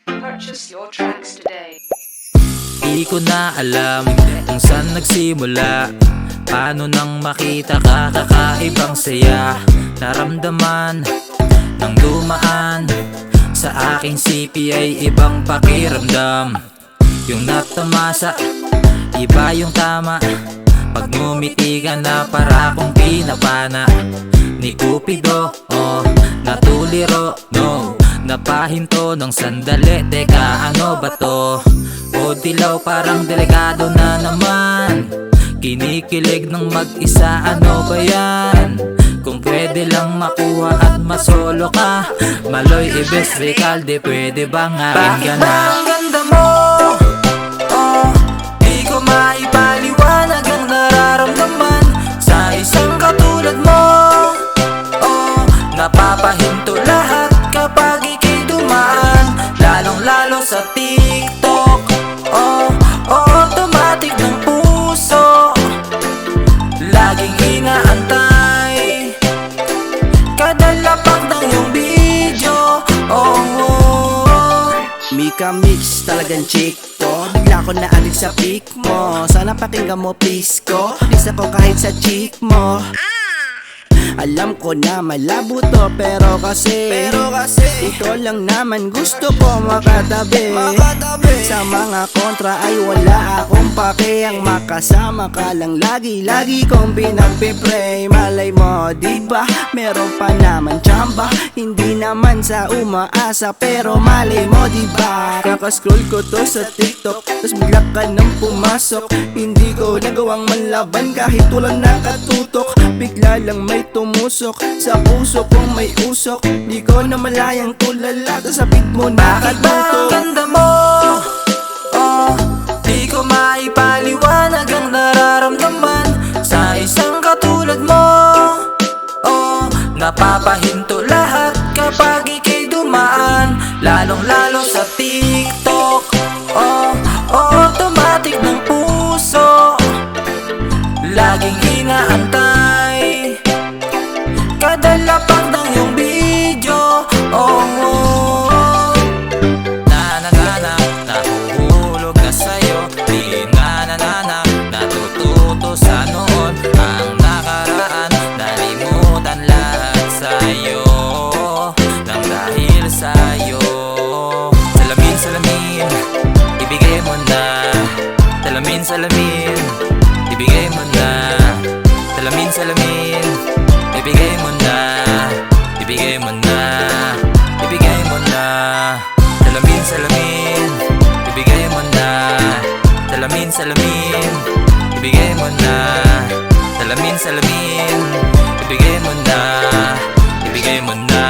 Purchase your tracks today. Di ko na alam kung saan nagsimula, paano nang makita ka, kakaibang saya naramdaman nang dumaan sa aking sipi ay ibang pakiramdam. Yung natamasa, iba yung tama. Pag ngumiti ka na para akong pinapana ni Cupido, oh, natuliro, no. Napahinto ng sandali, teka ano ba to? O dilaw parang delikado na naman. Kinikilig ng mag-isa, ano ba yan? Kung pwede lang makuha at masolo ka, Maloy, Ibes, Recalde, pwede bang akin ka na? Bakit ba ang ganda mo? Oh, di ko maipaliwanag ang nararamdaman sa isang katulad mo. Oh, napapahinto lahat kapag ika'y dumaan, lalong-lalo sa TikTok. Oh, automatic ng puso, laging inaantay kada lapak ng iyong video. Oh, oh. Mika Mix, talagang chick to. Bigla ko na adik sa pic mo. Sana pakinggan mo please ko. Please ako kahit sa chick mo. Alam ko na malabo to, pero kasi ito lang naman gusto ko makatabi. Sa mga kontra ay wala akong pake. Ang makasama ka lang lagi kong pinagpipray. Malay mo diba, meron pa naman tsamba. Hindi naman sa umaasa, pero malay mo diba. Kakascroll ko to sa TikTok, tas bigla ka nang pumasok. Hindi ko nagawang manlaban kahit walang nakatutok. Bigla lang may tumusok sa puso kong may usok. Di ko na malayang tulala, tas sabit mo na Bakit ba ang ganda mo? Oh, di ko maipaliwanag ang nararamdaman sa isang katulad mo. Oh, napapahinto lahat kapag ika'y dumaan, lalong-lalo sa TikTok. Oh, automatic ng puso, laging inaantay kada lapak ng iyong video. Oh, oh. Nahuhulog na sa'yo, di natututo sa noon. Ang nakaraan, nalimutan lahat sa'yo, nang dahil sa'yo. Salamin, salamin, ibigay mo na. Salamin, salamin, ibigay mo na. Salamin, salamin, ibigay mo na. Ibigay mo na. Ibigay mo na. Salamin, salamin, ibigay mo na. Salamin, salamin, ibigay mo na. Salamin, salamin, ibigay mo na. Ibigay mo na.